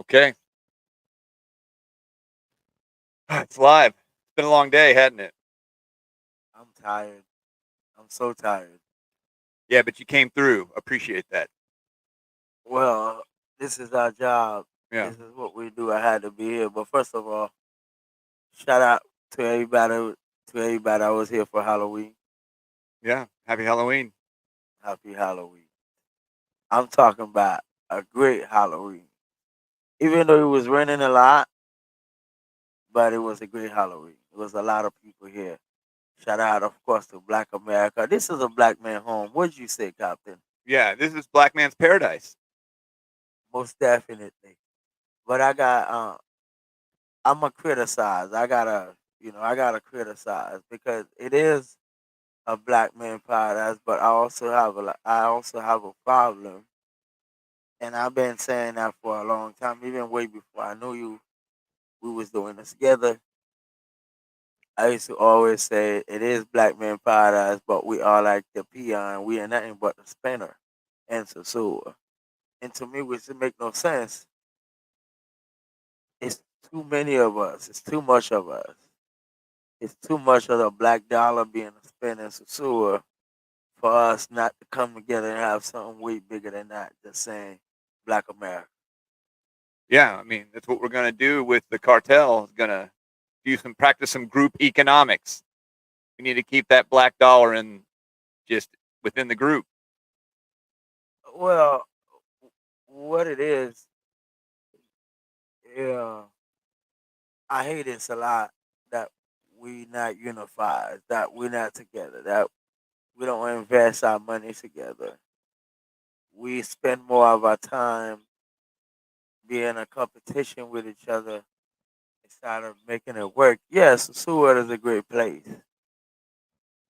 Okay. It's live. It's been a long day, hadn't it? I'm tired. I'm so tired. Yeah, but you came through. Appreciate that. Well, this is our job. Yeah. This is what we do. I had to be here. But first of all, shout out to everybody that was here for Halloween. Yeah. Happy Halloween. Happy Halloween. I'm talking about a great Halloween. Even though it was raining a lot, but it was a great Halloween. It was a lot of people here. Shout out, of course, to Black America. This is a black man home. What'd you say, Captain? Yeah, this is Black Man's Paradise. Most definitely. But I'm a criticize. I gotta criticize because it is a black man paradise, but I also have a problem, and I've been saying that for a long time, even way before I knew you. We was doing this together. I used to always say it is black man paradise, but we are like the peon. We are nothing but the spinner and Sosúa. And to me, which it make no sense. It's too many of us. It's too much of us. It's too much of the black dollar being spent in Sosúa for us not to come together and have something way bigger than that. Just saying, Black America. Yeah, I mean, that's what we're going to do with the cartel. Is going to do some practice some group economics. We need to keep that black dollar in just within the group. Well, what it is, yeah, I hate this a lot that we not unified, that we're not together, that we don't invest our money together. We spend more of our time being a competition with each other instead of making it work. Yes, Seward is a great place.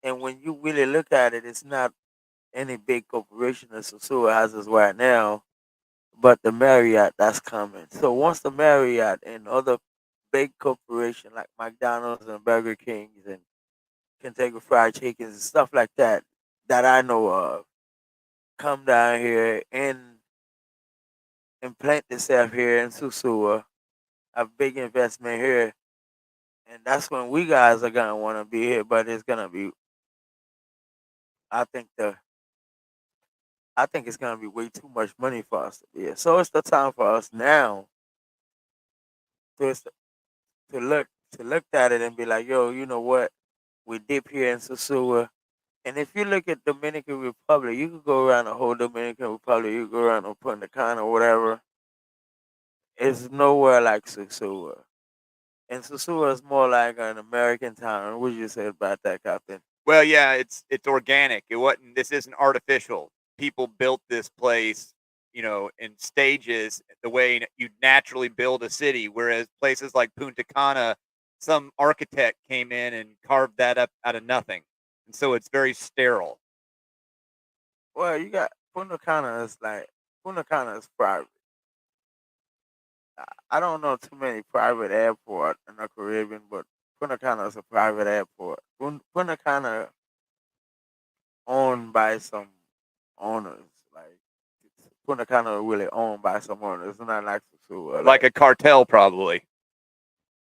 And when you really look at it, it's not any big corporation that Sosúa has us right now, but the Marriott that's coming. So once the Marriott and other big corporation like McDonald's and Burger Kings and Kentucky Fried Chickens and stuff like that that I know of come down here and plant themselves here in Sosúa, a big investment here, and that's when we guys are gonna want to be here. But it's gonna be, I think it's gonna be way too much money for us to be here. So it's the time for us now to to look to look at it and be like, yo, you know what? We dip here in Sosúa. And if you look at Dominican Republic, you could go around the whole Dominican Republic, you could go around on Punta Cana or whatever. It's nowhere like Sosúa. And Sosúa is more like an American town. What do you say about that, Captain? Well, yeah, it's organic. It wasn't. This isn't artificial. People built this place, in stages, the way you'd naturally build a city. Whereas places like Punta Cana, some architect came in and carved that up out of nothing, and so it's very sterile. Well, you got Punta Cana is private. I don't know too many private airport in the Caribbean, but Punta Cana is a private airport. Punta Cana owned by some owners. Like Punta Cana really owned by some owners. It's not like Sosúa. Like Like a cartel, probably.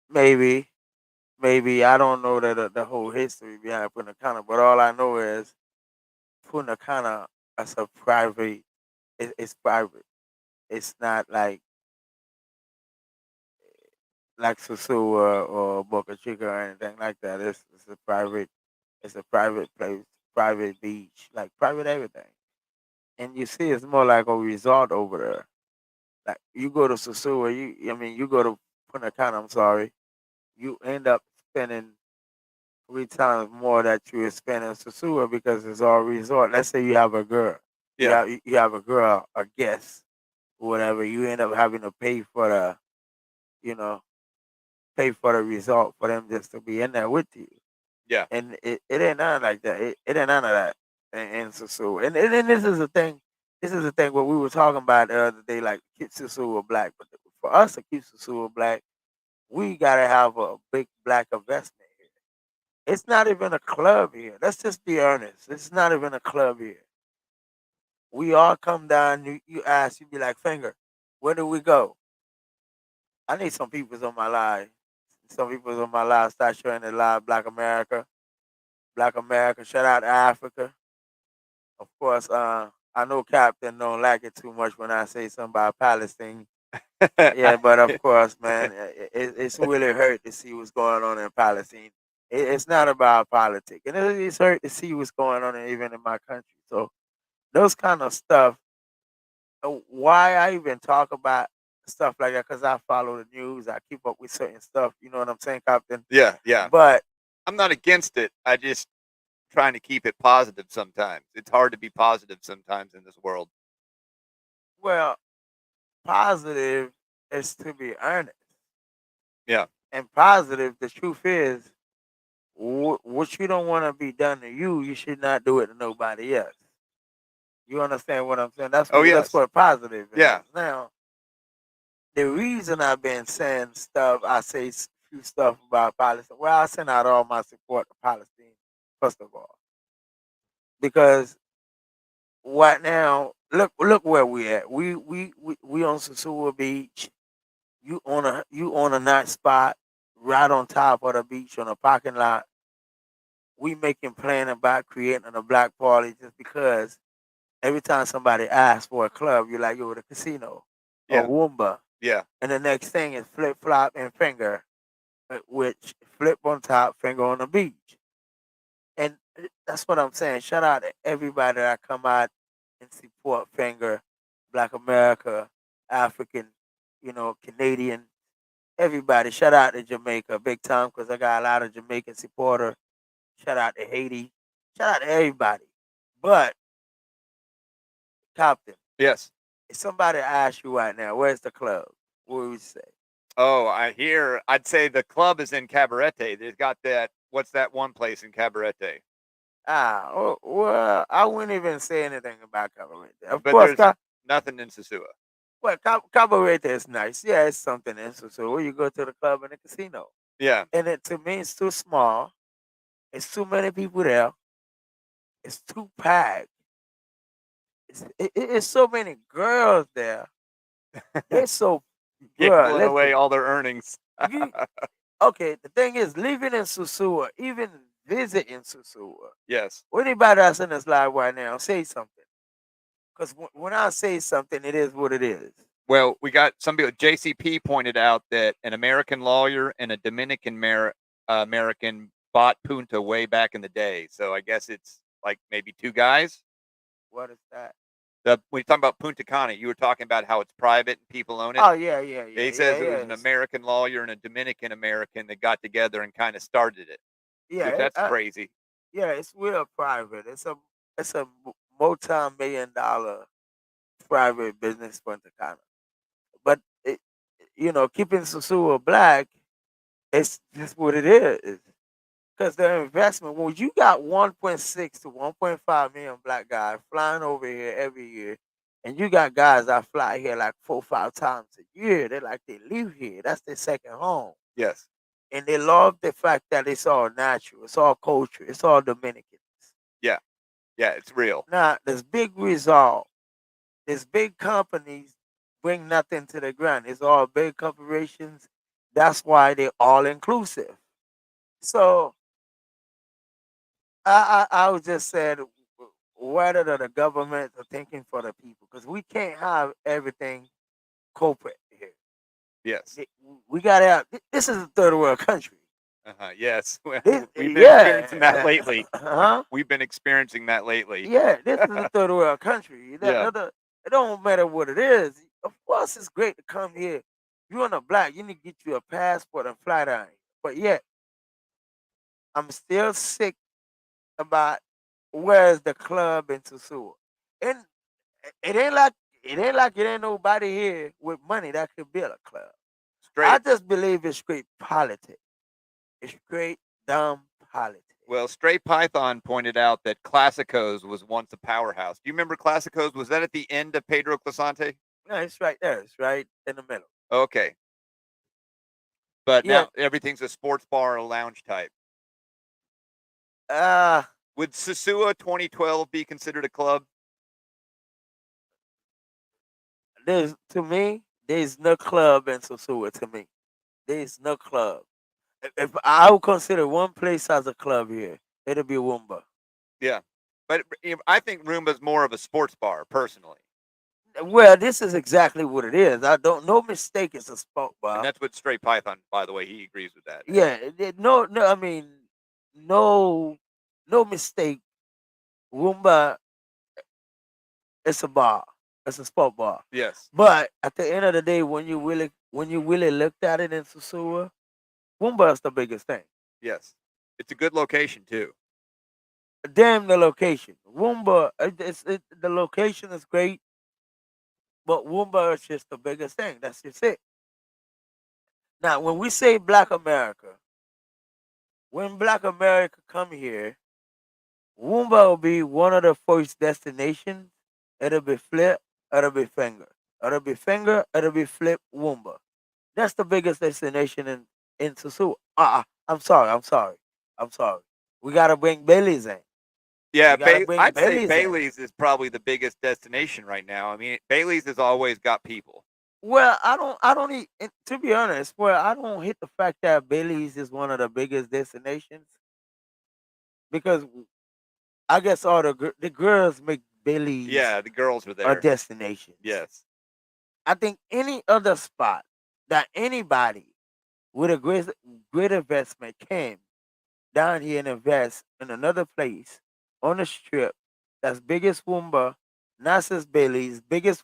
maybe, maybe I don't know the whole history behind Punta Cana, but all I know is Punta Cana as a private. It's private. It's not like Sosúa or Boca Chica or anything like that. It's a private. It's a private place, private beach, like private everything. And you see, it's more like a resort over there. Like you go to Sosúa, you go to Punta Cana. I'm sorry, you end up spending 3 times more that you would spend in Sosúa because it's all resort. Let's say you have a girl, Yeah, you have a girl, a guest, whatever. You end up having to you know, pay for the resort for them just to be in there with you. yeah, And it ain't none like that. It ain't none of that in Sosúa. And this is the thing. This is the thing. What we were talking about the other day, like keep Sosúa black. But for us to keep Sosúa black, we gotta have a big black investment here. It's not even a club here. Let's just be honest. It's not even a club here. We all come down. You ask. You be like, finger. Where do we go? I need some peoples on my live. Some peoples on my live start showing the live Black America. Black America. Shout out to Africa. Of course, I know Captain don't like it too much when I say something about Palestine. Yeah, but of course, man, it's really hurt to see what's going on in Palestine. It's not about politics, and it's hurt to see what's going on even in my country. So those kind of stuff. Why I even talk about stuff like that? Because I follow the news. I keep up with certain stuff. You know what I'm saying, Captain? Yeah, yeah. But I'm not against it. I just trying to keep it positive sometimes. It's hard to be positive sometimes in this world. well, positive is to be earnest, Yeah. and positive. The truth is, what you don't want to be done to you, you should not do it to nobody else. You understand what I'm saying? Oh, That's yes. what positive is. Yeah. Now, the reason I've been saying stuff, I say few stuff about Palestine. Well, I send out all my support to Palestine first of all, because right now, look where we at. We on Sosúa Beach. You on a nice spot right on top of the beach on a parking lot. We making plan about creating a black party just because every time somebody asks for a club, you're like, yo, the casino or Yeah. Woomba. Yeah. And the next thing is flip flop and finger, which flip on top, finger on the beach. And that's what I'm saying. Shout out to everybody that come out and support finger, Black America, African, Canadian, everybody. Shout out to Jamaica, big time, because I got a lot of Jamaican supporter. Shout out to Haiti. Shout out to everybody. But Captain, Yes. if somebody asks you right now, where's the club? What would you say? Oh, I hear. I'd say the club is in Cabarete. They've got that. What's that one place in Cabarete? Well, I wouldn't even say anything about Cabaret. Of But course, there's nothing in Sosúa. well, Cabaret is nice. Yeah, it's something else. So where you go to the club and the casino, Yeah. and to me, it's too small. It's too many people there. It's too packed. It's so many girls there. They're so girl. Gambling away Listen, all their earnings. you okay? The thing is, living in Sosúa, even visiting Sosúa. Yes. Anybody that's in this live right now, say something. Because when I say something, it is what it is. Well, we got some people. JCP pointed out that an American lawyer and a Dominican American bought Punta way back in the day. So I guess it's like maybe two guys. What is that? When you're talking about Punta Cana, you were talking about how it's private and people own it. Oh yeah, yeah, yeah, He yeah, says it was yeah. an American lawyer and a Dominican American that got together and kind of started it, Yeah, which that's crazy. yeah, it's real private. It's a multi-million-dollar private business for Takana. But keeping Sosúa black, it's just what it is. Because the investment, when you got 1.6 to 1.5 million black guys flying over here every year, and you got guys that fly here like 4 or 5 times a year, they like they live here. That's their second home. Yes. And they love the fact that it's all natural, it's all culture, it's all Dominicans. Yeah. Yeah. It's real. Now, there's big result. There's big companies bring nothing to the ground. It's all big corporations. That's why they're all inclusive. So I would just said whether the government are thinking for the people because we can't have everything corporate here. Yes. We got to have. This is a third world country. Yes. Well, we've been experiencing that Yeah. lately. Huh? We've been experiencing that lately. Yeah, this is a third world country. Yeah. It don't matter what it is. Of course, it's great to come here. You're on a black, you need to get you a passport and fly down here. But yet, I'm still sick about where's the club in Sosúa. And it ain't like it ain't nobody here with money that could build a club. I Straight. just believe it's straight politics. It's straight dumb politics. Well, Stray Python pointed out that Classicos was once a powerhouse. Do you remember Classicos? Was that at the end of Pedro Clasante? No, it's right there. It's right in the middle. Okay. But Yeah. now everything's a sports bar or a lounge type. Uh Would Sosúa 2012 be considered a club? there's to me, There's no club in Sosúa to me. There's no club. If I would consider one place as a club here, it'll be Woomba. Yeah, but I think Roomba's more of a sports bar, personally, Well, this is exactly what it is. I don't. No mistake, it's a sport and bar. that's what Straight Python, by the way, he agrees with that. Yeah. No. No. I mean, no. No mistake. Woomba. It's a bar. It's a sport bar. Yes, But at the end of the day, when you really looked at it in Sosúa, Woomba is the biggest thing. yes, it's a good location too. Damn the location. Woomba, the location is great, but Woomba is just the biggest thing. That's just it. Now, when we say Black America, when Black America come here, Woomba will be one of the first destinations. It'll be flip, it'll be finger. It'll be finger, it'll be flip, Woomba. That's the biggest destination in Sosúa. I'm sorry. We gotta bring Bailey's in. Yeah, We gotta bring I'd say Bailey's in. Bailey's is probably the biggest destination right now. I mean, Bailey's has always got people. Well, I don't eat, to be honest, well, I don't hit the fact that Bailey's is one of the biggest destinations because I guess all the girls make Bailey's Yeah, the girls are a there. destination. Yes, I think any other spot that anybody with a great investment came down here and invest in another place on the strip that's biggest Woomba, not just Bailey's, biggest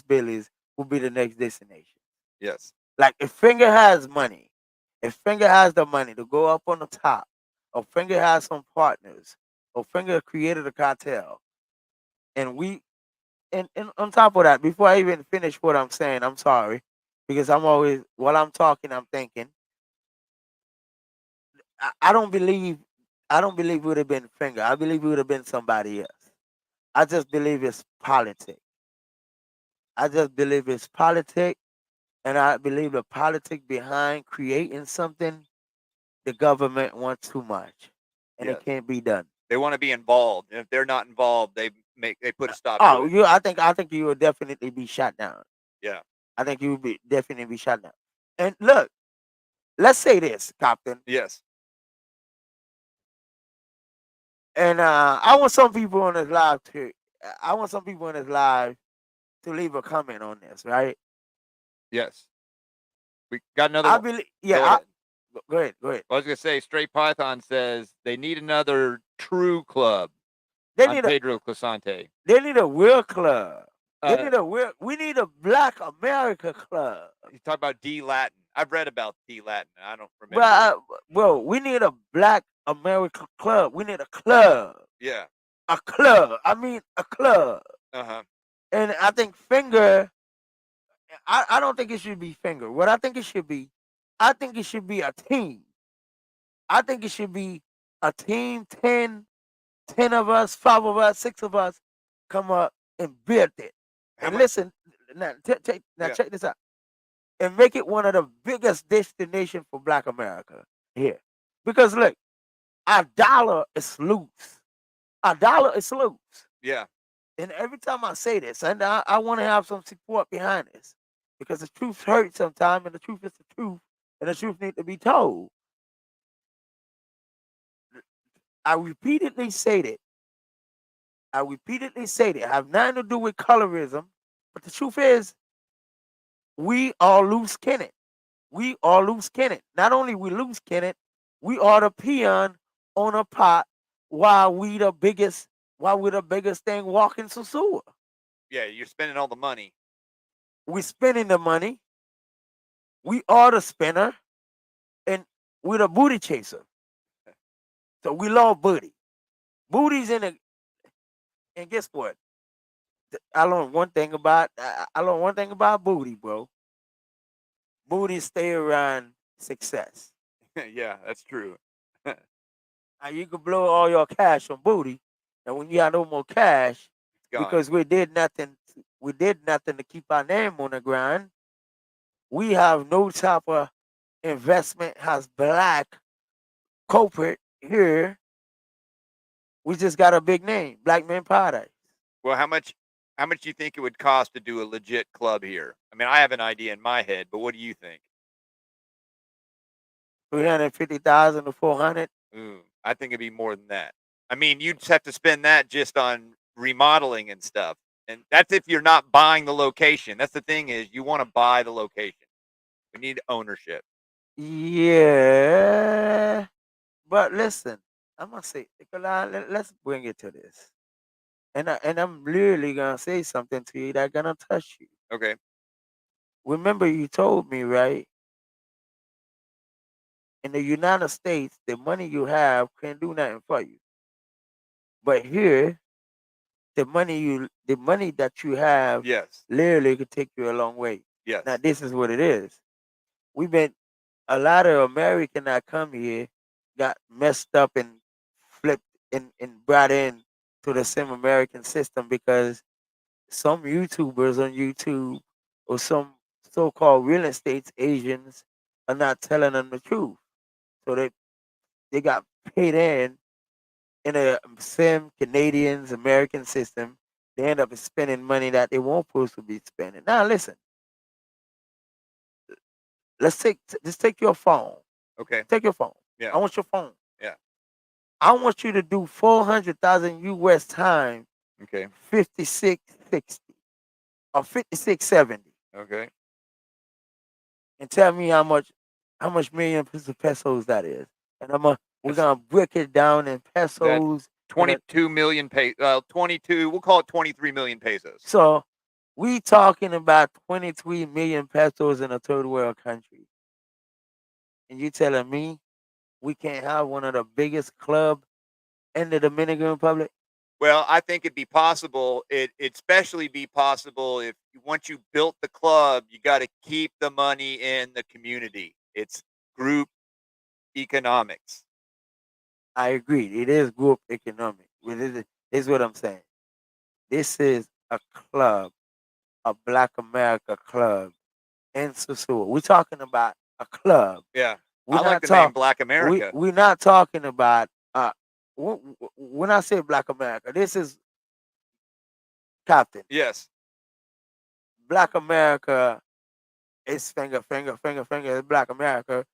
Bailey's will be the next destination. yes, Like if Finger has money, if Finger has the money to go up on the top, or Finger has some partners, or Finger created a cartel, and and on top of that, before I even finish what I'm saying, I'm sorry, because I'm always while I'm talking, I'm thinking. I don't believe it would have been Finger. I believe it would have been somebody else. I just believe it's politics. I just believe it's politics, and I believe the politics behind creating something the government wants too much, and it yes. can't be done. They want to be involved, and if they're not involved, they put a stop to Oh, it. I think you will definitely be shot down. Yeah. I think you will be definitely be shot down. And look, let's say this, Captain. Yes. And I want some people on this live to. I want some people on this live to leave a comment on this, right? Yes. We got another I one. believe. Go Yeah. ahead. Go ahead. Go ahead. I was gonna say, Straight Python says they need another true club They on need a. Pedro Clisante. They need a real club. They Uh, need a real. We need a Black America club. you talk about D Latin. I've read about D Latin. I don't remember. Well, we need a Black America club. We need a club. Yeah. A club. I mean, a club. Uh huh. And I think Finger. I don't think it should be Finger. What I think it should be, I think it should be a team. I think it should be a team, 10 of us, 5 of us, 6 of us come up and build it. How And much? listen, now Yeah. check this out. And make it one of the biggest destinations for Black America here. Because look, our dollar is loose. Our dollar is loose. Yeah. And every time I say this, and I want to have some support behind this. Because the truth hurts sometimes, and the truth is the truth, and the truth needs to be told. I repeatedly say that. I repeatedly say that. Have nothing to do with colorism, but the truth is, we are loose cannon. We are loose cannon. Not only we loose cannon, we are the peon on a pot while we're the biggest thing walking Sosúa. Yeah. You're spending all the money. We spending the money. We are the spinner, and we're the booty chaser. So we love booty. Booty's in the and guess what? I learned one thing about booty, bro. Booty stay around success. Yeah, that's true. It's Now you can blow all your cash on booty, and when you got no more cash, gone. because we did nothing to keep our name on the ground. We have no type of investment has black corporate here. We just got a big name, Black Man Paradise. Well, how much? How much do you think it would cost to do a legit club here? I mean, I have an idea in my head, but what do you think? 350,000 to 400. Ooh, I think it'd be more than that. I mean, you'd just have to spend that just on remodeling and stuff. And that's if you're not buying the location. That's the thing is you want to buy the location. We need ownership. Yeah, but listen, I'm gonna say, Nikolai, let's bring it to this, and I'm literally gonna say something to you that's gonna touch you. Okay. Remember, you told me, right? In the United States, the money you have can't do nothing for you, but here, the money that you have, Yes. literally could take you a long way. Now, Yes. this is what it is. We've been A lot of American that come here got messed up and flipped and brought in to the same American system because some YouTubers on YouTube or some so-called real estate agents are not telling them the truth. So they got paid in a same Canadians American system. They end up spending money that they weren't supposed to be spending. Now listen, just take your phone. Okay. Take your phone. Yeah. I want your phone. Yeah. I want you to do 400,000 US time Okay. 5660 or 5670 Okay. and tell me how much million pesos that is. And we're That's gonna break it down in that's pesos. 22 million 22, we'll call it 23 million pesos. So we talking about 23 million pesos in a third world country. And you telling me we can't have one of the biggest club in the Dominican Republic? Well, I think it'd be possible. It especially be possible if once you built the club, you got to keep the money in the community. It's group economics. I agree. It is group economic. This is what I'm saying. This is a club, a Black America club in Sosúa. We're talking about a club. Yeah. We're I like not the name talk. Black America. We're not talking about. When I say Black America, this is Captain. Yes. Black America is finger is Black America,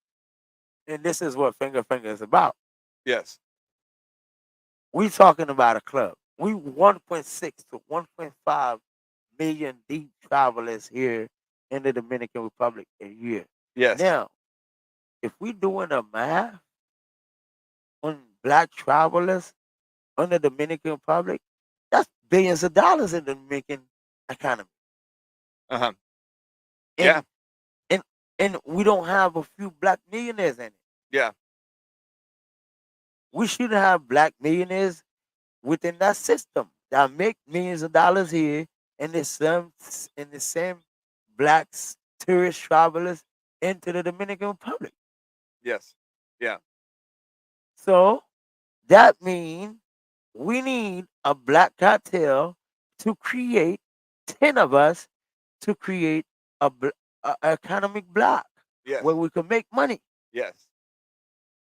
and this is what finger is about. Yes. We talking about a club. We 1.6 to 1.5 million deep travelers here in the Dominican Republic a year. Yes. Now, if we doing a math on black travelers on the Dominican Republic, that's billions of dollars in the Dominican economy. Uh-huh. Yeah. And and and we don't have a few black millionaires in it. Yeah. We should have black millionaires within that system that make millions of dollars here, and the same black tourist travelers into the Dominican Republic. Yes. Yeah. So that means we need a black cartel to create 10 of us to create a economic block Yes. where we can make money. Yes.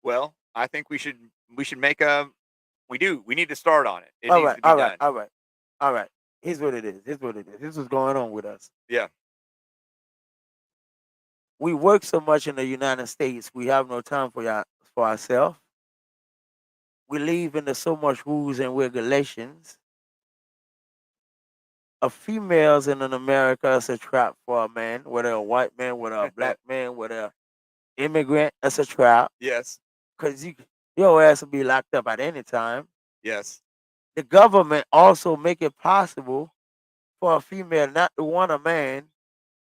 Well, I think we should make a we do. We need to start on it. It All needs right, to be all right, done. all right, all right. Here's what it is. Here's what it is. Here's what's going on with us. Yeah. We work so much in the United States, we have no time for ourselves. We live in the so much rules and regulations. A females in an America is a trap for a man, whether a white man, whether a black man, whether a immigrant, that's a trap. Yes. Cause your ass will be locked up at any time. Yes. The government also make it possible for a female not to want a man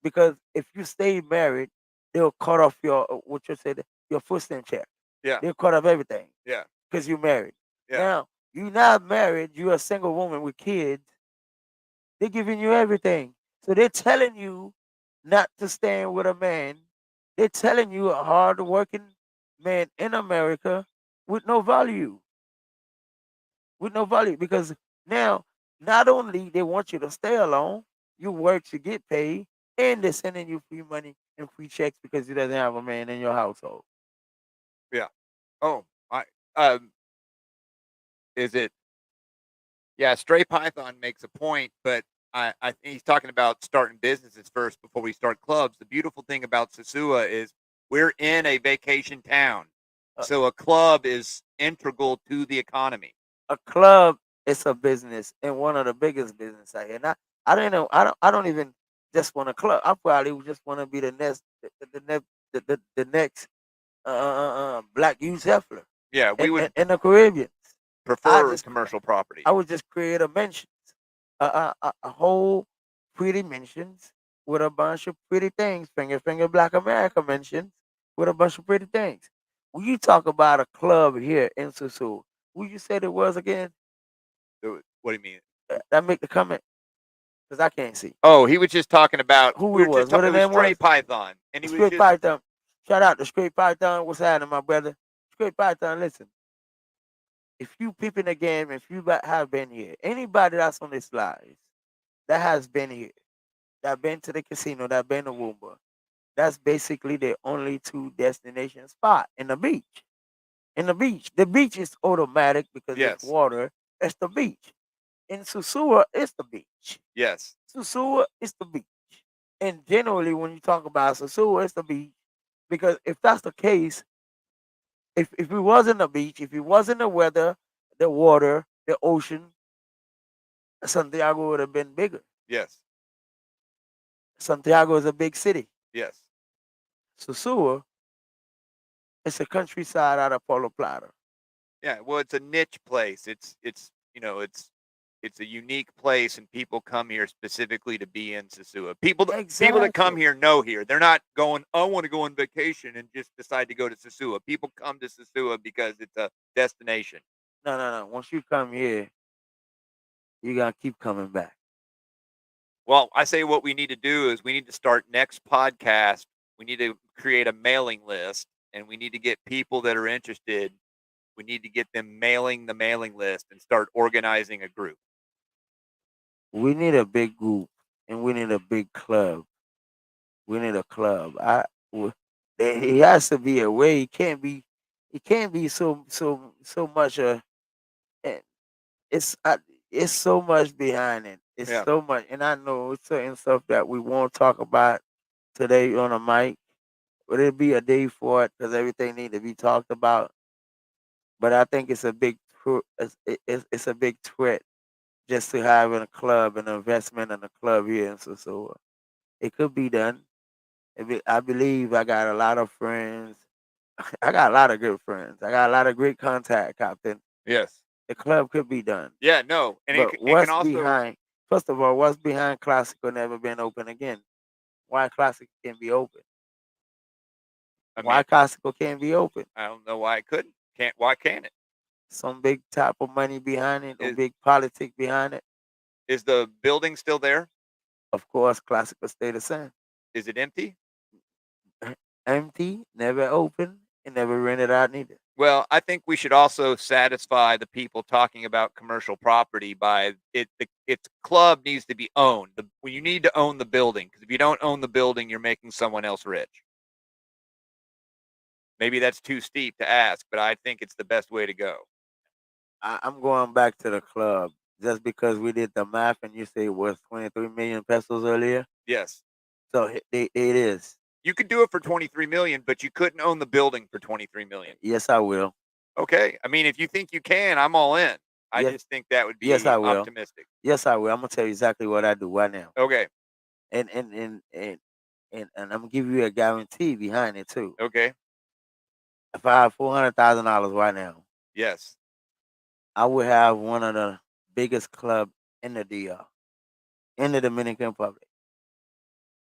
because if you stay married, they'll cut off what you said your food stamp check. Yeah. They'll cut off everything Yeah. because you're married. Yeah. Now you're not married. You're a single woman with kids. They're giving you everything. So they're telling you not to stand with a man. They're telling you a hard working man in America with no value. With no value. Because now not only they want you to stay alone, you work to get paid, and they're sending you free money and free checks because you doesn't have a man in your household. Yeah. Oh, is it? Yeah, Stray Python makes a point, but I think he's talking about starting businesses first before we start clubs. The beautiful thing about Sosúa is we're in a vacation town, Uh, so a club is integral to the economy. a club is a business and one of the biggest business out here. And I don't know. I don't even just want a club. I probably would just want to be the next the next black youth Heffler Yeah, we would in the Caribbean. I prefer just commercial property. I would just create a mentions, a whole pretty mentions with a bunch of pretty things. Finger Black America mentions with a bunch of pretty things. When you talk about a club here in Sosúa, who you said it was again? What do you mean? That make the comment because I can't see Oh, he was just talking about. who We it were just was. What talking. the It was name was? Straight Python, and The he was Straight just Python. Shout out to Straight Python. What's happening, my brother? Straight Python. Listen, if you peeping the game, if you have been here, anybody that's on this live that has been here, that been to the casino, that been to Woomba, that's basically the only two destination spot in the beach. In the beach, the beach is automatic because it's yes, water. It's the beach. In Sosúa, it's the beach. yes, Sosúa is the beach. And generally, when you talk about Sosúa, it's the beach because if that's the case, if it wasn't the beach, if it wasn't the weather, the water, the ocean, Santiago would have been bigger. yes, Santiago is a big city. yes. Sosúa is a countryside out of Puerto Plata. Yeah, well, it's a niche place. It's it's a unique place, and people come here specifically to be in Sosúa. People that come Exactly. here know here. They're not going. I want to go on vacation and just decide to go to Sosúa. People come to Sosúa because it's a destination. No, no, no. Once you come here, you gotta keep coming back. Well, I say what we need to do is we need to start next podcast. We need to create a mailing list, and we need to get people that are interested. We need to get them mailing the mailing list and start organizing a group. We need a big group, and we need a big club. We need a club. He has to be away. He can't be. He can't be so much. Eh, it's it's so much behind it. It's Yeah. so much, and I know it's certain stuff that we won't talk about today on a mic. But it'll be a day for it because everything need to be talked about. But I think it's a big it's a big threat just to have in a club an investment in a club here in Sosúa. It could be done. I believe I got a lot of friends. I got a lot of good friends. I got a lot of great contact, Captain. Yes. The club could be done. Yeah. No, and But it can what's also. behind? First of all, what's behind Classical never been open again? Why Classical can't be open? I mean, Why Classical can't be open? I don't know why it couldn't. Can't. Why can't it? Some big type of money behind it or Is big politics behind it. is the building still there? Of course, Classical stay the same. Is it empty? Empty, never open, and never rented out neither. Well, I think we should also satisfy the people talking about commercial property by its club needs to be owned. You need to own the building because if you don't own the building, you're making someone else rich. Maybe that's too steep to ask, but I think it's the best way to go. I'm going back to the club just because we did the math and you say it was 23 million pesos earlier. Yes. So it is. You could do it for 23 million, but you couldn't own the building for 23 million. Yes, I will. Okay. I mean, if you think you can, I'm all in. I Yes, just think that would yes, be I will. optimistic. Yes, I will. I'm gonna tell you exactly what I do right now, Okay. and I'm gonna give you a guarantee behind it too. Okay. If I have $400,000 right now, Yes. I would have one of the biggest club in the DR, in the Dominican Republic.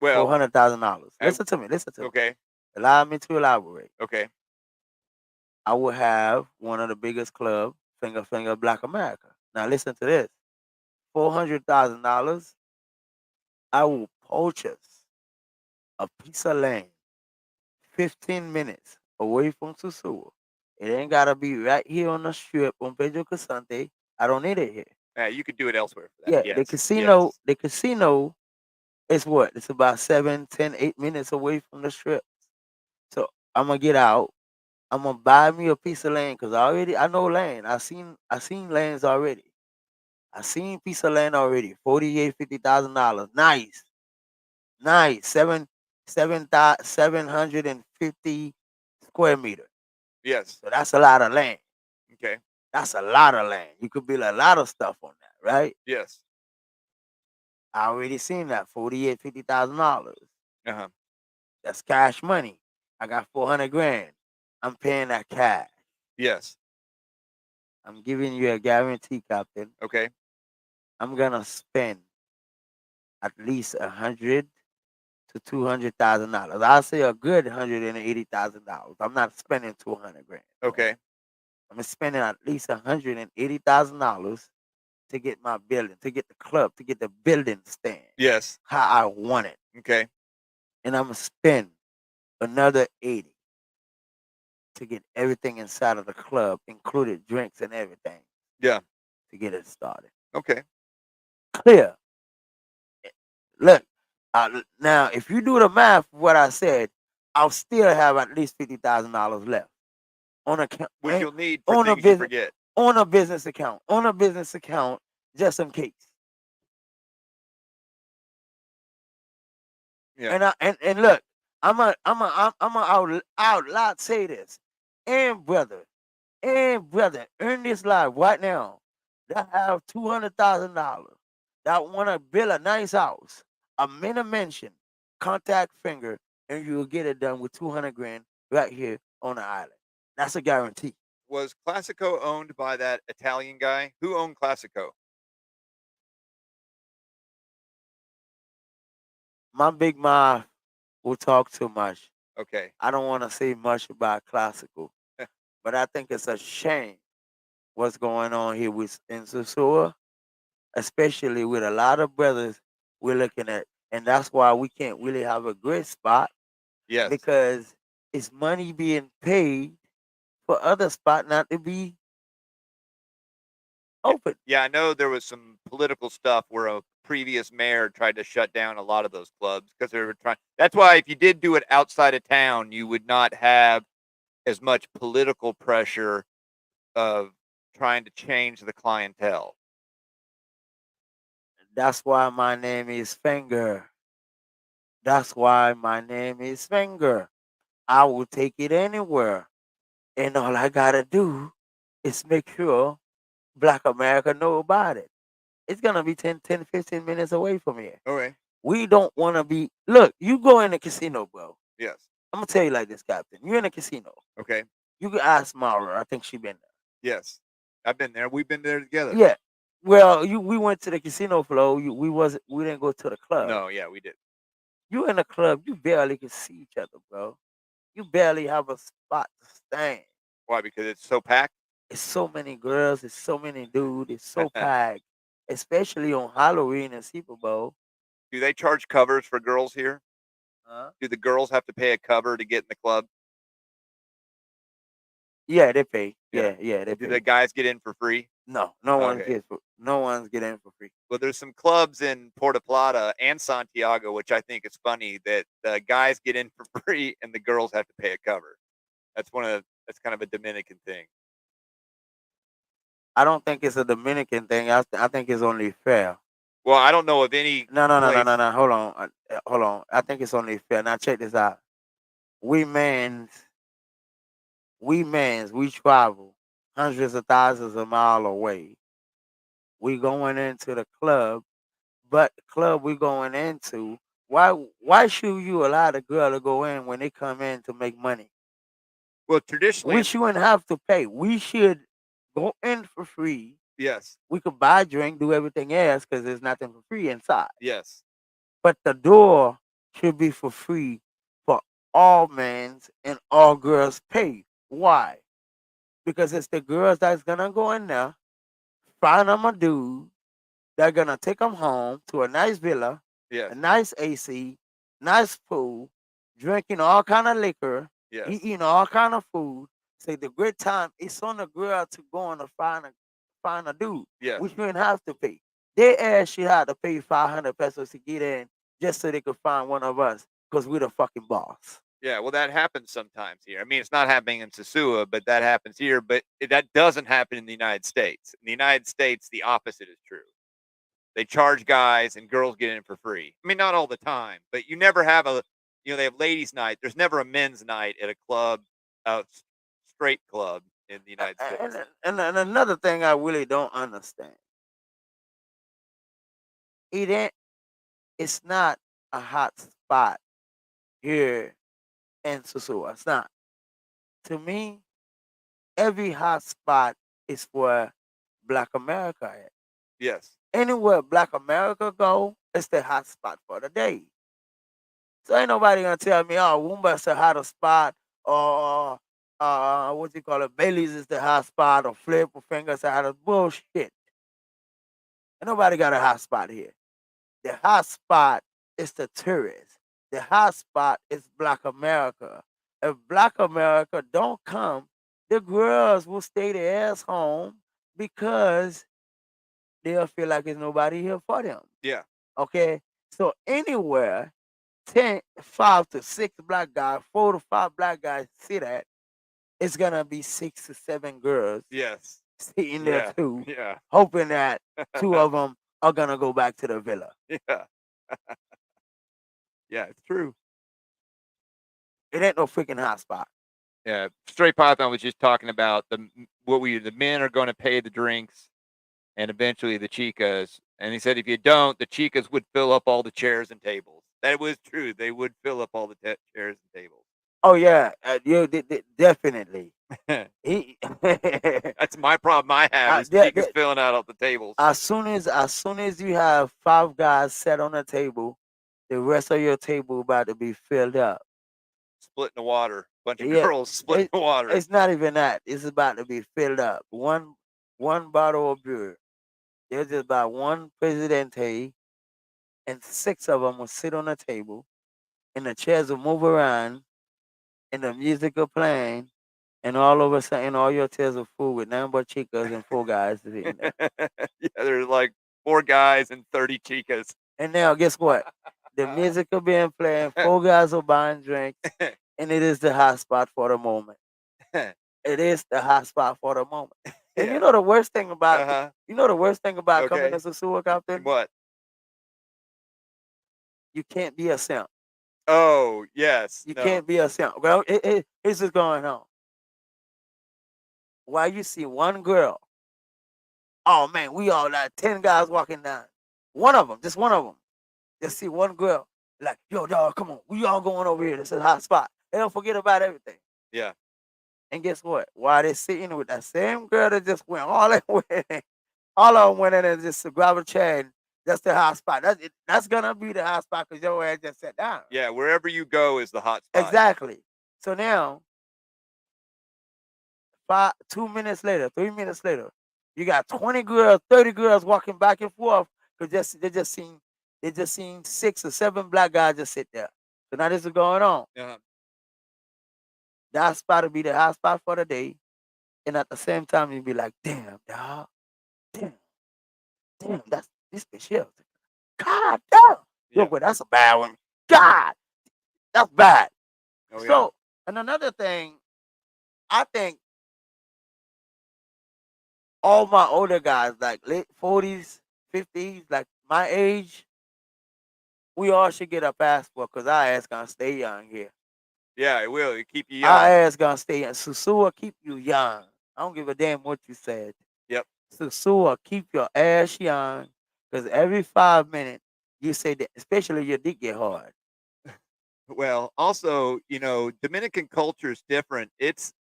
four Well, hundred thousand dollars. I, Listen to me. Listen to me. okay. Allow me to elaborate. Okay. I would have one of the biggest club, Finger Black America. Now listen to this. $400,000. I will purchase a piece of land 15 minutes away from Sosúa. It ain't gotta be right here on the strip on Pedro Casante. I don't need it here. You could do it elsewhere for that. Yeah, Yes. Yes. the casino is what? It's about 7, 10, 8 minutes away from the strip. So I'm gonna get out. I'm gonna buy me a piece of land because I know land. I seen lands already. I seen piece of land already, 48, $50,000. Nice, nice, 750 square meter. Yes. So that's a lot of land. Okay. That's a lot of land. You could build a lot of stuff on that, right? Yes. I already seen that, 48, $50,000. Uh-huh. That's cash money. I got 400 grand. I'm paying that cash. Yes. I'm giving you a guarantee, Captain. Okay. I'm gonna spend at least 100 to $200,000. I'll say a good $180,000. I'm not spending 200 grand. No. Okay. I'm spending at least $180,000 to get my building, to get the club, to get the building stand Yes. how I want it, Okay. and I'm gonna spend another 80 to get everything inside of the club, included drinks and everything, Yeah. to get it started. Okay. Clear. Look, now if you do the math, what I said, I'll still have at least $50,000 left on a Which you'll need for on a things you business forget. on a business account, just in case. Yeah. And look, I'm a out loud say this, and brother, earn this life right now. That have $200,000. That want to build a nice house, a mini mansion, contact finger, and you'll get it done with 200 grand right here on the island. That's a guarantee. Was Classico owned by that Italian guy? Who owned Classico? My big mouth will talk too much. Okay. I don't want to say much about classical, but I think it's a shame what's going on here with in Sosúa, especially with a lot of brothers we're looking at, and that's why we can't really have a great spot Yes. because it's money being paid for other spot not to be Yeah. open. Yeah, I know there was some political stuff where a previous mayor tried to shut down a lot of those clubs because they were trying. That's why if you did do it outside of town, you would not have as much political pressure of trying to change the clientele. That's why my name is Finger. That's why my name is Finger. I will take it anywhere. And all I gotta do is make sure Black America know about it. It's gonna be 15 minutes away from here. Okay. We don't wanna be look, you go in the casino, bro. Yes. I'm gonna tell you like this, Captain. You're in a casino. Okay. You can ask Mara. I think she been Yes. I've been there. We've been there together. there. Yeah. Well, we went to the casino flow. We didn't go to the club. No, yeah, we did. You in the club, you barely can see each other, bro. You barely have a spot to stand. Why? Because it's so packed. It's so many girls, it's so many dudes, it's so packed. Especially on Halloween and Super Bowl. Do they charge covers for girls here? Huh? Do the girls have to pay a cover to get in the club? Yeah, they pay. Yeah. Yeah, they Do pay. the guys get in for free? No Okay. no one's getting in for free. Well, there's some clubs in Puerto Plata and Santiago, which I think is funny that the guys get in for free and the girls have to pay a cover. That's kind of a Dominican thing. I don't think it's a Dominican thing. I think it's only fair. Well, I don't know of any place. No. Hold on, hold on. I think it's only fair. Now check this out. We mans, we travel hundreds of thousands of miles away. We going into the club, but the club we going into, why should you allow the girl to go in when they come in to make money? Well, traditionally, We shouldn't have to pay. We should go in for free. yes, We could buy a drink, do everything else because there's nothing for free inside. yes, But the door should be for free for all men and all girls pay. Why? Because it's the girls that's gonna go in there, find them a dude, they're gonna take them home to a nice villa, yes, a nice AC, nice pool, drinking all kind of liquor, yes, eating all kind of food. Say the great time it's on the girl to go and find a dude. yes. We shouldn't have to pay. They asked she had to pay 500 pesos to get in just so they could find one of us because we're the fucking boss. Yeah, well, that happens sometimes here. I mean, it's not happening in Sosúa, but that happens here. But that doesn't happen in the United States. In the United States, the opposite is true. They charge guys and girls get in for free. I mean, not all the time, but you never have they have ladies' night. There's never a men's night at a club, straight club in the United And, States. and another thing I really don't understand. It ain't, it's not a hot spot here in Sosúa. It's not. To me, every hot spot is where Black America at. Yes. Anywhere Black America go, it's the hot spot for the day. So ain't nobody gonna tell me, oh, Woomba's the hottest spot, or what you call it, Bailey's is the hot spot, or Flip or Fingers the hottest bullshit. Ain't nobody got a hot spot here. The hot spot is the tourists. The hot spot is Black America. If Black America don't come, the girls will stay their ass home because they'll feel like there's nobody here for them. Yeah. Okay? So anywhere 10, 5 to 6 black guys, 4 to 5 black guys see that, it's gonna be 6 to 7 girls Yes. sitting there Yeah. too, Yeah. hoping that 2 of them are gonna go back to the villa. Yeah. Yeah. It's true. It ain't no freaking hot spot. Yeah. Straight Python was just talking about the men are going to pay the drinks and eventually the chicas. And he said if you don't, the chicas would fill up all the chairs and tables. That was true. They would fill up all the chairs and tables. Oh yeah, definitely. He, That's my problem I have is that, chicas filling out all the tables. as soon as you have 5 guys set on the table, the rest of your table about to be filled up. Splitting the water. Bunch of Yeah, girls splitting the water. it's not even that. It's about to be filled up. One bottle of beer. There's just about one Presidente, and 6 of them will sit on the table, and the chairs will move around, and the music will playing, and all of a sudden, all your chairs are full with none but chicas and 4 guys sitting there. Yeah, there's like 4 guys and 30 chicas. And now, guess what? The music will be playing, 4 guys are buying drinks, and it is the hot spot for the moment. It is the hot spot for the moment. And Yeah. the worst thing about Uh-huh. coming to Okay. Sosúa, Captain, What? you can't be a simp. Oh, yes. You No. can't be a simp. Well, here's what's going on. Why you see one girl? Oh man, we all like 10 guys walking down. One of them, just one of them, just see one girl. Like, yo, dog, come on, we all going over here. This is a hot spot. They don't forget about everything. Yeah. And guess what? While they sitting with that same girl that just went all that way, all of them went in and just grab a chair. And that's the hot spot. That's gonna be the hot spot because your ass just sat down. Yeah. Wherever you go is the hot spot. Exactly. So now, 2 minutes later, 3 minutes later, you got 20 girls, 30 girls walking back and forth because they just seen 6 or 7 black guys just sit there. So now this is going on. Uh-huh. That spot will be the hot spot for the day. And at the same time, you'll be like, damn, dog. Damn, that's this bitch here. God damn. Yeah. Look, that's a bad one. God, that's bad. Oh, yeah. So, and another thing, I think all my older guys, like late 40s, 50s, like my age, we all should get a passport because our ass gonna stay young here. Yeah, it will. It keep you Our young. ass gonna stay young. Sosúa keep you young. I don't give a damn what you said. Yep. Sosúa keep your ass young because every 5 minutes you say that, especially your dick get hard. Well, also, Dominican culture is different. It's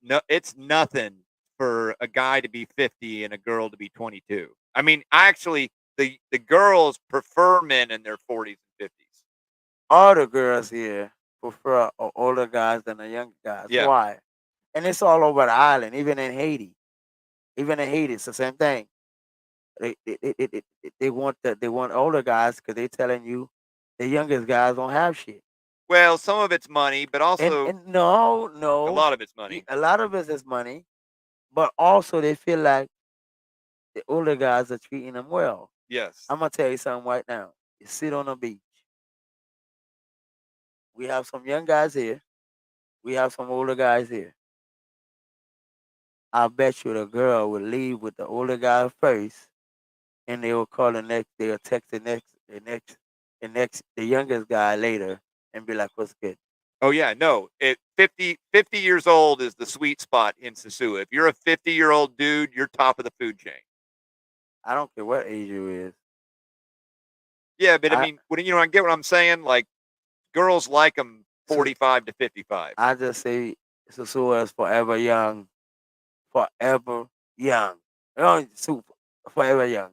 nothing for a guy to be 50 and a girl to be 22. I mean, actually, the girls prefer men in their 40s and 50s. All the girls here prefer older guys than the younger guys. Yeah. Why? And it's all over the island, even in Haiti. Even in Haiti, it's the same thing. They want older guys because they telling you the youngest guys don't have shit. Well, some of it's money, but also And no, a lot of it's money. a lot of it is money, but also they feel like the older guys are treating them well. Yes. I'm gonna tell you something right now. You sit on the beach. We have some young guys here. We have some older guys here. I bet you the girl would leave with the older guy first, and they will call the next. They'll text the youngest guy later, and be like, "What's good?" Oh yeah, no. 50 years old is the sweet spot in Sosúa. If you're a 50-year-old dude, you're top of the food chain. I don't care what age you is. Yeah, but I I mean, I get what I'm saying. Like girls like them so 45 to 55. I just say Sosua is forever young, forever young. Super, forever young.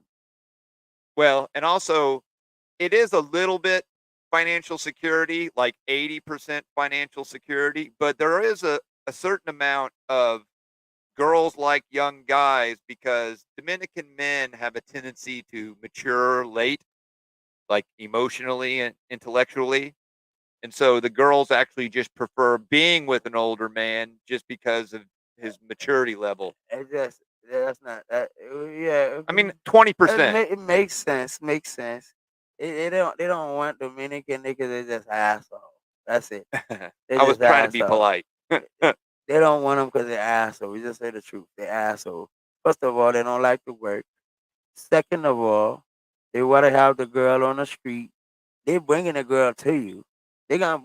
Well, and also it is a little bit financial security, like 80% financial security, but there is a certain amount of girls like young guys because Dominican men have a tendency to mature late, like emotionally and intellectually. And so the girls actually just prefer being with an older man just because of his maturity level. It just that's not that. Yeah, I mean, 20%. it makes sense. Makes sense. They don't want Dominican niggas. They just asshole. That's it. They I was just trying to be asshole. polite. They don't want them because they're asshole. We just say the truth. They're asshole. First of all, they don't like to work. Second of all, they want to have the girl on the street. They bringing the girl to you. They gonna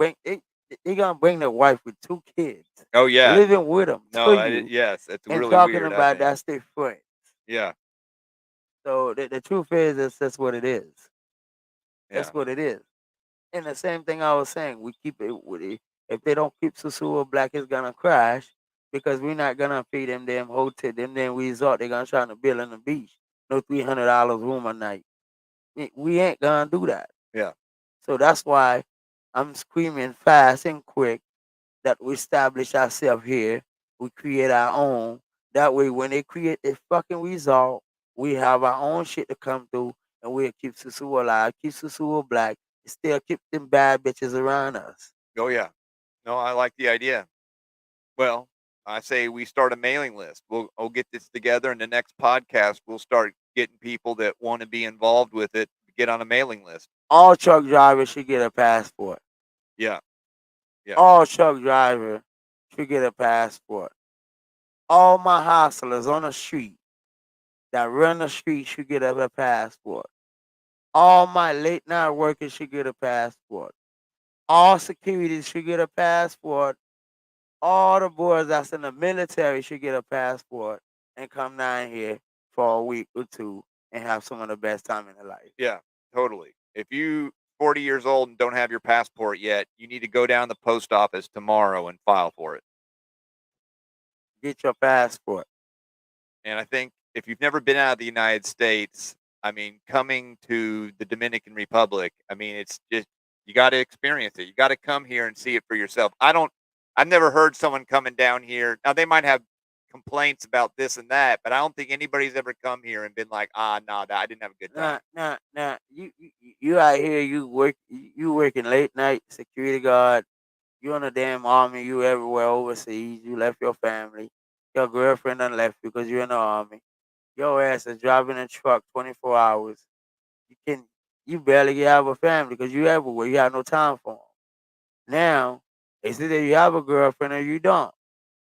bring the wife with 2 kids, Oh, yeah. living with them to No, you, yes, it's and really talking weird, I about think. that's their friend. Yeah, So the truth is, that's what it is. That's yeah. what it is. And the same thing I was saying, we keep it with it. If they don't keep Sosua Black, it's gonna crash because we're not gonna pay them damn hotel, them damn resort. They're gonna try to build on the beach. No $300 room a night. We ain't gonna do that. Yeah. So that's why I'm screaming fast and quick that we establish ourselves here. We create our own. That way, when they create a fucking result, we have our own shit to come through, and we'll keep Susu alive, keep Susu black, and still keep them bad bitches around us. Oh, yeah. No, I like the idea. Well, I say we start a mailing list. We'll get this together, and the next podcast we'll start getting people that want to be involved with it get on a mailing list. All truck drivers should get a passport. Yeah, yeah, All truck drivers should get a passport. All my hustlers on the street that run the street should get a passport. All my late night workers should get a passport. All security should get a passport. All the boys that's in the military should get a passport and come down here for a week or two and have some of the best time in their life. yeah, totally. If you 40 years old and don't have your passport yet, you need to go down to the post office tomorrow and file for it. Get your passport. And I think if you've never been out of the United States, I mean, coming to the Dominican Republic, I mean, it's just you got to experience it. You got to come here and see it for yourself. I've never heard someone coming down here. Now they might have complaints about this and that, but I don't think anybody's ever come here and been like, no, I didn't have a good time. Nah. You out here, you working late night security guard. You in the damn army. You everywhere overseas. You left your family. Your girlfriend done left you because you're in the army. Your ass is driving a truck 24 hours. You can you barely have a family because you everywhere. You have no time for them. Now, it's either you have a girlfriend or you don't.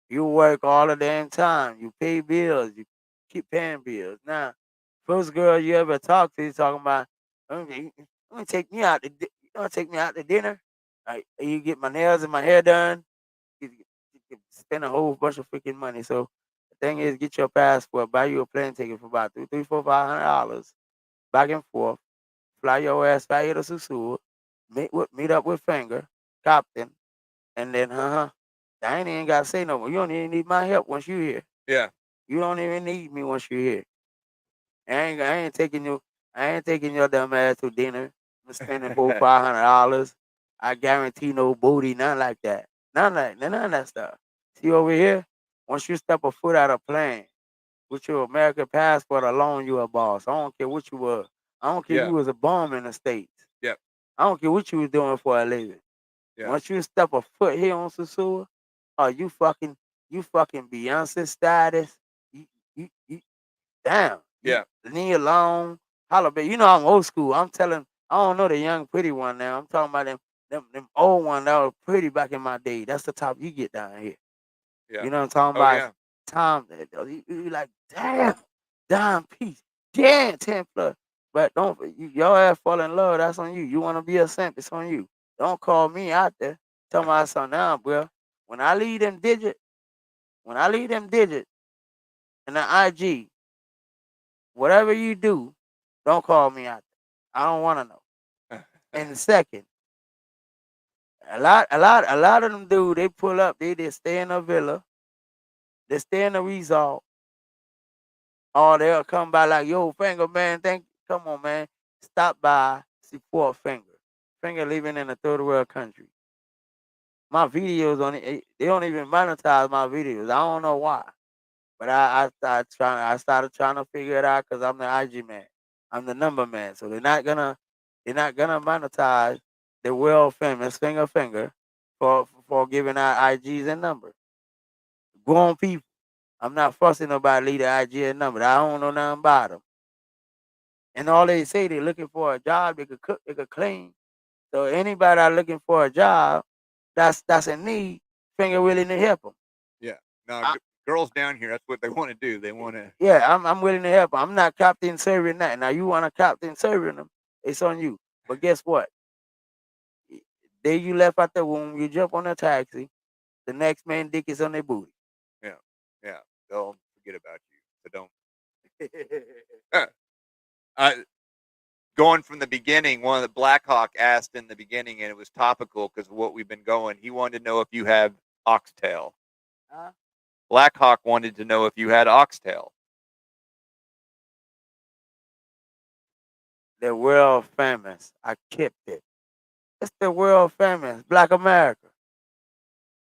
You work all the damn time. You pay bills. You keep paying bills. Now, first girl you ever talk to, you talking about, you gonna take me out you gonna take me out to dinner? You get my nails and my hair done. You can spend a whole bunch of freaking money. So the thing is, get your passport, buy you a plane ticket for about $3, $4, $500, back and forth. Fly your ass right here to Sosúa, meet up with Finger, Captain, and then I ain't even gotta say no more. You don't even need my help once you here. Yeah, You don't even need me once you here. I ain't taking you. I ain't taking your dumb ass to dinner. I'm spending $400, $500. I guarantee no booty, none like that. None of that stuff. See over here, once you step a foot out of plane with your American passport alone, you a boss. I don't care what you were. I don't care if yeah, you was a bum in the States. yeah, I don't care what you was doing for a living. yeah, Once you step a foot here on Sosúa, oh you fucking Beyonce status. You, you damn. You yeah. leave alone. Holla baby. You know I'm old school. I'm telling I don't know the young pretty one now. I'm talking about them them old one that was pretty back in my day. That's the top you get down here. Yeah. You know what I'm talking Oh about? yeah. Tom, you like, damn, dime piece, damn, 10 plus. But don't your ass fall in love. That's on you. You want to be a simp? It's on you. Don't call me out there. Tell my son now, bro. When I leave them digit, when I leave them digit in the IG, whatever you do, don't call me out there. I don't want to know. And second, a lot of them dude, they pull up, they stay in a villa, they stay in a resort, or they'll come by like, yo, Finger, man, come on, man. Stop by, support Finger. Finger living in a third world country. My videos on it, they don't even monetize my videos. I don't know why. But I started trying to figure it out because I'm the IG man. I'm the number man. So they're not gonna monetize the world famous Finger for giving out IGs and numbers. Grown people. I'm not fussing nobody leave the IG and number. I don't know nothing about them. And all they say they're looking for a job, they could cook, they could clean. So anybody that looking for a job, that's in need, Finger willing to help them. Yeah. No, I, girls down here, that's what they want to do. They want to. yeah, I'm willing to help 'em. I'm not captain serving that. Now you want to captain serving them, it's on you. But guess what? Day you left out the womb, you jump on a taxi. The next man dick is on their booty. Yeah. Yeah. They'll forget about you. So don't. Going from the beginning, one of the Blackhawk asked in the beginning, and it was topical because of what we've been going. He wanted to know if you have oxtail. Huh? Blackhawk wanted to know if you had oxtail. The world famous. I kept it. It's the world famous. Black America.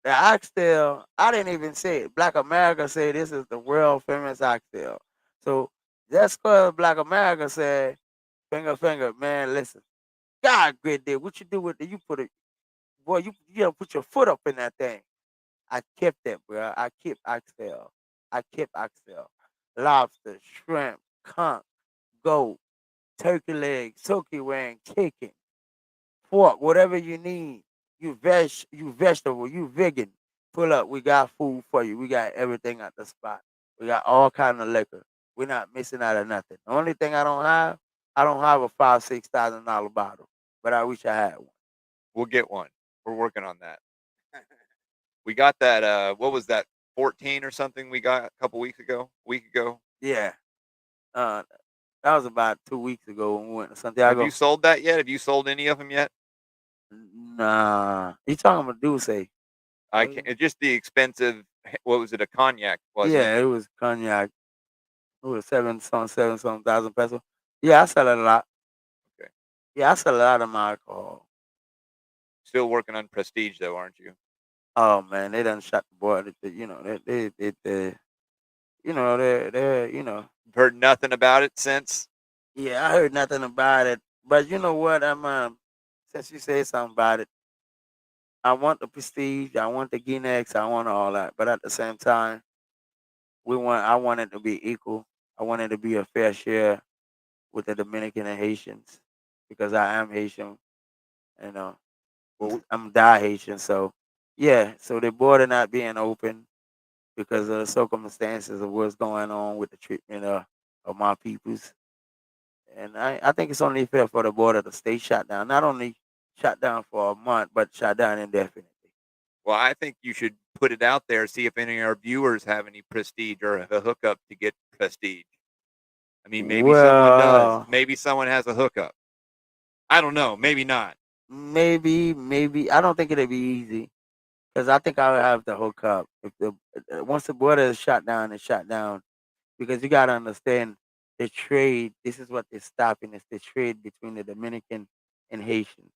The oxtail, I didn't even say it. Black America said this is the world famous oxtail. So just because Black America said, finger, man, listen. God, great day. What you do with it? You put it, boy, you gotta put your foot up in that thing. I kept that, bro. I kept oxtail. I kept oxtail. Lobster, shrimp, conch, goat, turkey leg, turkey wing, chicken, pork, whatever you need. You vegetable, you vegan. Pull up. We got food for you. We got everything at the spot. We got all kind of liquor. We're not missing out of nothing. The only thing I don't have a $5,000-6,000 bottle, but I wish I had one. We'll get one. We're working on that. We got that. What was that? 14 or something we got a couple weeks ago. A week ago. Yeah. Uh, that was about 2 weeks ago when we went to Have you Santiago. sold that yet? Have you sold any of them yet? Nah, you talking about Douce? I What can is it? It's just the expensive. What was it? A cognac, wasn't it? Yeah, it was cognac. It was seven some thousand pesos. Yeah, I sell it a lot. Okay. Yeah, I sell a lot of my alcohol. Still working on prestige though, aren't you? Oh man, they done shot the boy. Heard nothing about it since. Yeah, I heard nothing about it. But you know what? Since you say something about it, I want the prestige. I want the Guinness. I want all that. But at the same time, I want it to be equal. I want it to be a fair share with the Dominican and Haitians because I am Haitian. You know, Well, I'm die Haitian. So yeah, so the border not being open because of the circumstances of what's going on with the treatment of my peoples. And I think it's only fair for the border to stay shut down. Not only shut down for a month, but shut down indefinitely. well, I think you should put it out there, see if any of our viewers have any prestige or a hookup to get prestige. I mean, maybe someone does. Well, Maybe someone has a hookup. I don't know. Maybe not. maybe I don't think it'll be easy because I think I would have to hook up if the once the border is shut down, it's shut down because you gotta understand the trade. This is what they're stopping. It's the trade between the Dominican and Haitian.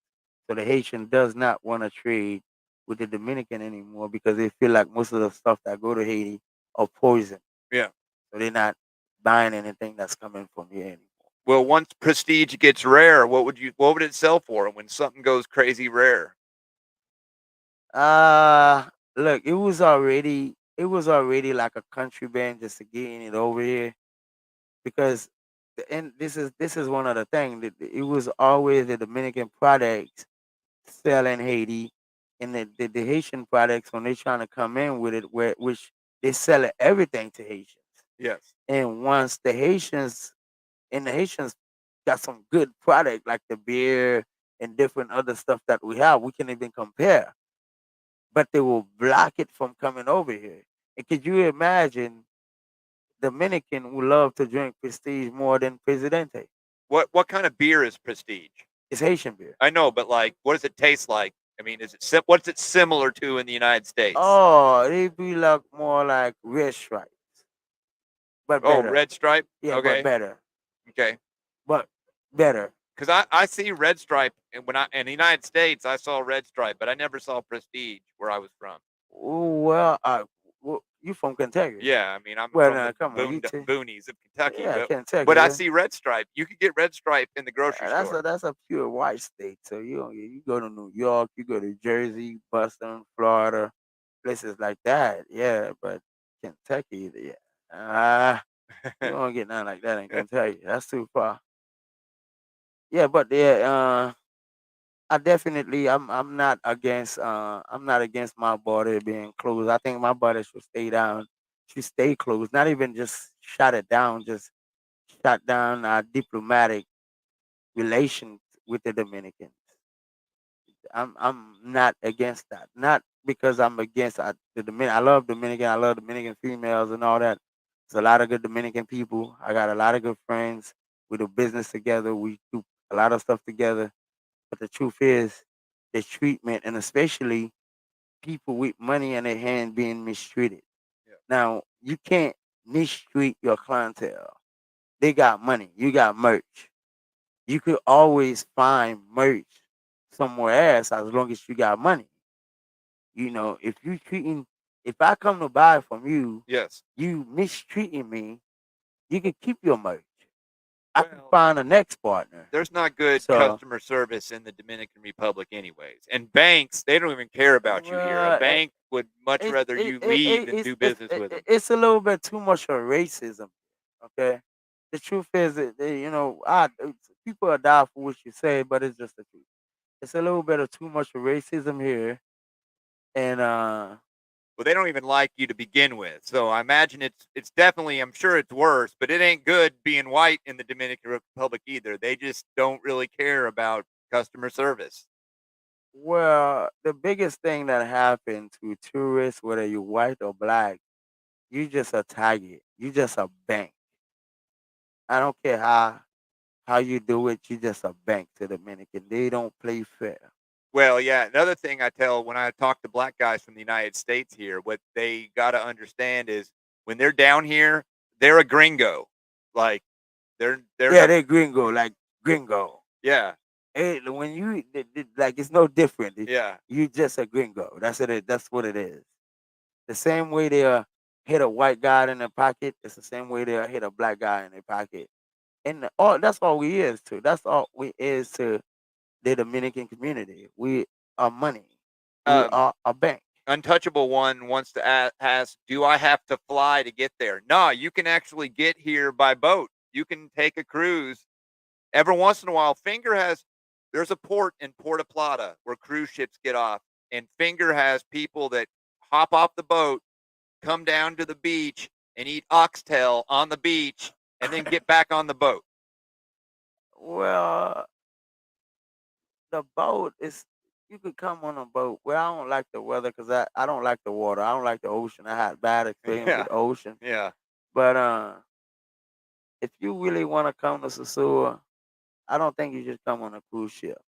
So the Haitian does not want to trade with the Dominican anymore because they feel like most of the stuff that go to Haiti are poison. Yeah. So they're not buying anything that's coming from here anymore. Well, once prestige gets rare, what would it sell for when something goes crazy rare? Look, it was already like a country band just to getting it over here because and this is one of the things that it was always the Dominican products sell in Haiti, and the Haitian products when they trying to come in with it, which they sell everything to Haitians. Yes. And once the Haitians got some good product like the beer and different other stuff that we have, we can even compare. But they will block it from coming over here. And could you imagine Dominican who love to drink Prestige more than Presidente? What kind of beer is Prestige? It's Haitian beer. I know, but like, what does it taste like? I mean, what's it similar to in the United States? Oh, they be like more like red stripes, but Oh, better. Red Stripe. Yeah, but Okay, better. okay. But better. Because I see Red Stripe, and when I in the United States, I saw Red Stripe, but I never saw Prestige where I was from. Ooh, well, you from Kentucky? Yeah, I mean, I'm Well, from now the come on, boonies of Kentucky, yeah, but Kentucky. I Yeah. see Red Stripe. You could get Red Stripe in the grocery store. That's a pure white state. So you go to New York, you go to Jersey, Boston, Florida, places like that. Yeah, but Kentucky, yeah, you don't get nothing like that in Kentucky. That's too far. Yeah, but yeah, I definitely I'm not against my border being closed. I think my border should stay closed. Not even just shut it down, just shut down our diplomatic relations with the Dominicans. I'm not against that. Not because I'm against the Dominican. I love Dominican. I love Dominican females and all that. There's a lot of good Dominican people. I got a lot of good friends. We do business together. We do a lot of stuff together. But the truth is, the treatment, and especially people with money in their hand being mistreated. Yeah. Now, you can't mistreat your clientele. They got money. You got merch. You could always find merch somewhere else as long as you got money. If I come to buy from you, Yes. you mistreating me, you can keep your merch. I can Well, find a next partner. there's not good So, customer service in the Dominican Republic, anyways. And banks, they don't even care about you here. A well, bank would much rather you leave than do business with them. it's a little bit too much of racism. Okay, the truth is that people are die for what you say, but it's just the truth. It's a little bit of too much of racism here, and Well, they don't even like you to begin with. So I imagine it's definitely, I'm sure it's worse, but it ain't good being white in the Dominican Republic either. They just don't really care about customer service. well, the biggest thing that happened to tourists, whether you're white or black, you just a target. You just a bank. I don't care how you do it. You just a bank to the Dominican. They don't play fair. Well, yeah. Another thing I tell when I talk to black guys from the United States here, what they got to understand is when they're down here, they're a gringo. Like they're Yeah, not. they gringo like gringo. Yeah, Hey, like it's no different. yeah. You just a gringo. That's it. That's what it is. The same way they hit a white guy in their pocket, it's the same way they hit a black guy in their pocket. And all that's all we is to. That's all we is to the Dominican community. We are money. We Um, are a bank. Untouchable one wants to ask, do I have to fly to get there? No, you can actually get here by boat. You can take a cruise. Every once in a while, there's a port in Puerto Plata where cruise ships get off, and Finger has people that hop off the boat, come down to the beach, and eat oxtail on the beach, and then get back on the boat. Well, the boat is you could come on a boat. Well, I don't like the weather because I don't like the water. I don't like the ocean. I had bad experience Yeah, with the ocean. yeah. But if you really want to come to Sosúa, I don't think you just come on a cruise ship.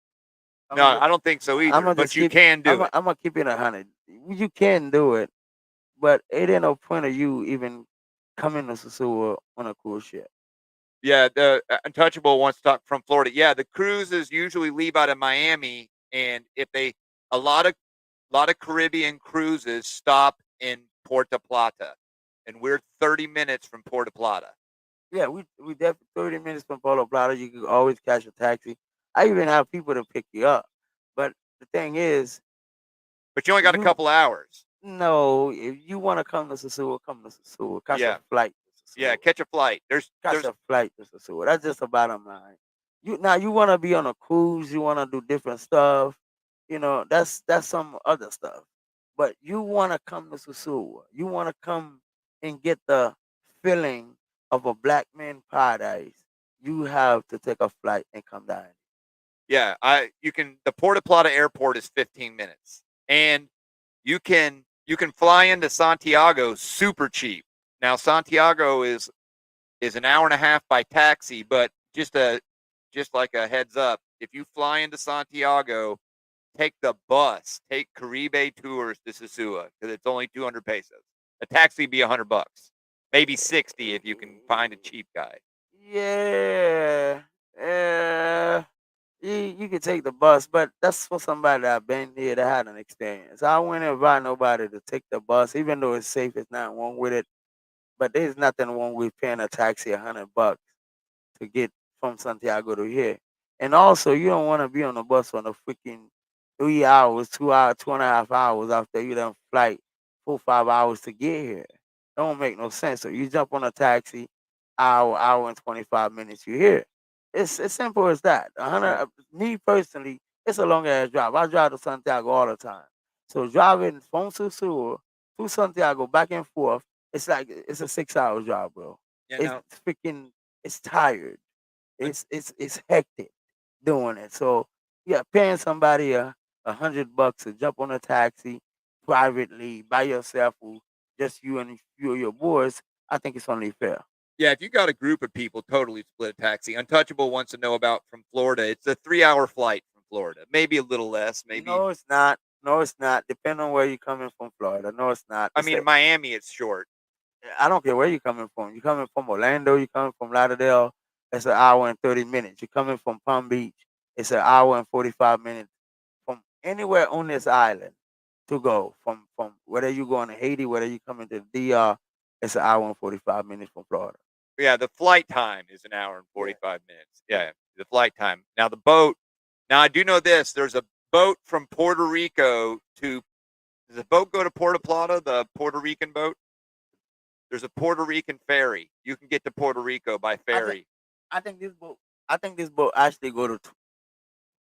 I'm No, gonna I don't think so I'm either, gonna but just you keep can do it. I'm gonna keep it 100. You can do it, but it ain't no point of you even coming to Sosúa on a cruise ship. Yeah, the Untouchable wants to talk from Florida. Yeah, the cruises usually leave out of Miami, and if they a lot of Caribbean cruises stop in Puerto Plata, and we're 30 minutes from Puerto Plata. Yeah, we definitely 30 minutes from Polo Plata. You can always catch a taxi. I even have people to pick you up. But the thing is, But you only got a you couple hours. know if you want to come to Sosúa, come to Sosúa. Catch a Yeah, flight to yeah. Sosúa. Catch a flight. Catch There's a flight to Sosúa. That's just the bottom line. You want to be on a cruise. You want to do different stuff. That's some other stuff. But you want to come to Sosúa. You want to come and get the feeling of a black man paradise. You have to take a flight and come down. Yeah, you can the Puerto Plata airport is 15 minutes. And you can fly into Santiago super cheap. Now Santiago is an hour and a half by taxi, but just like a heads up, if you fly into Santiago, take the bus, take Caribe Tours to Sosúa because it's only 200 pesos. A taxi be $100, maybe 60 if you can find a cheap guy. Yeah, yeah. You can take the bus, but that's for somebody that been here that had an experience. I wouldn't invite nobody to take the bus, even though it's safe. It's not wrong with it, but there's nothing wrong with paying a taxi $100 to get from Santiago to here. And also, you don't want to be on the bus for the freaking 3 hours, 2 hours, 2.5 hours after you done flight 4, 5 hours to get here. Don't make no sense. So you jump on a taxi, hour and 25 minutes, you're here. It's as simple as that. Yeah. Me personally, it's a long ass drive. I drive to Santiago all the time. So driving from Sosúa to Santiago back and forth, it's like it's a 6 hour drive, bro. Yeah, It's now freaking it's tired. un- It's hectic doing it. So yeah, paying somebody $100 to jump on a taxi privately by yourself, or just you and your boys, I think it's only fair. yeah, if you got a group of people, totally split a taxi. Untouchable wants to know about from Florida. It's a 3 hour flight from Florida, maybe a little less, maybe. No, it's not. No, it's not. Depending on where you're coming from, Florida. No, it's not. I mean, in Miami, it's short. I don't care where you're coming from. You're coming from Orlando, you're coming from Lauderdale, it's an hour and 30 minutes. You're coming from Palm Beach, it's an hour and 45 minutes. From anywhere on this island to go, from whether you're going to Haiti, whether you're coming to DR, it's an hour and 45 minutes from Florida. Yeah, the flight time is an hour and Yeah. 45 minutes. Yeah, the flight time. Now, the boat. Now, I do know this. There's a boat from Puerto Rico to. Does the boat go to Puerto Plata, the Puerto Rican boat? There's a Puerto Rican ferry. You can get to Puerto Rico by I think ferry. I think this boat actually go to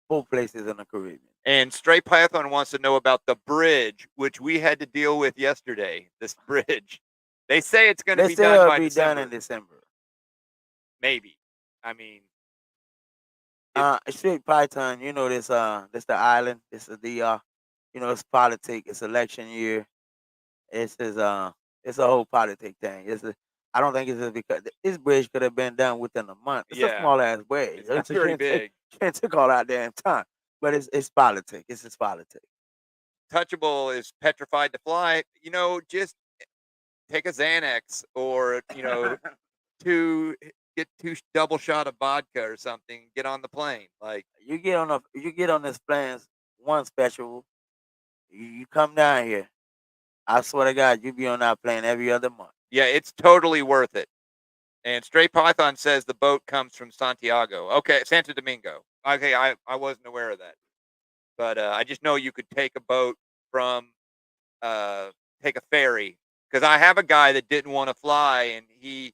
both places in the Caribbean. And Stray Python wants to know about the bridge, which we had to deal with yesterday. This bridge. They say it's going to They be say done it'll by be done in December. December. Maybe. I mean, Straight Python, this the island, this is the it's politics, it's election year. It's is it's a whole politic thing. I don't think it's just because this bridge could have been done within a month. It's a yeah, small ass bridge. it's not It very big. can't take all that damn time. But it's politics. It's just politics. Touchable is petrified to fly. Just take a Xanax or to get two double shot of vodka or something. Get on the plane. Like, You get on this plane one special. You come down here. I swear to God, you be on that plane every other month. yeah, it's totally worth it. And Stray Python says the boat comes from Santiago. Okay, Santo Domingo. Okay, I wasn't aware of that, but I just know you could take a boat from take a ferry because I have a guy that didn't want to fly and he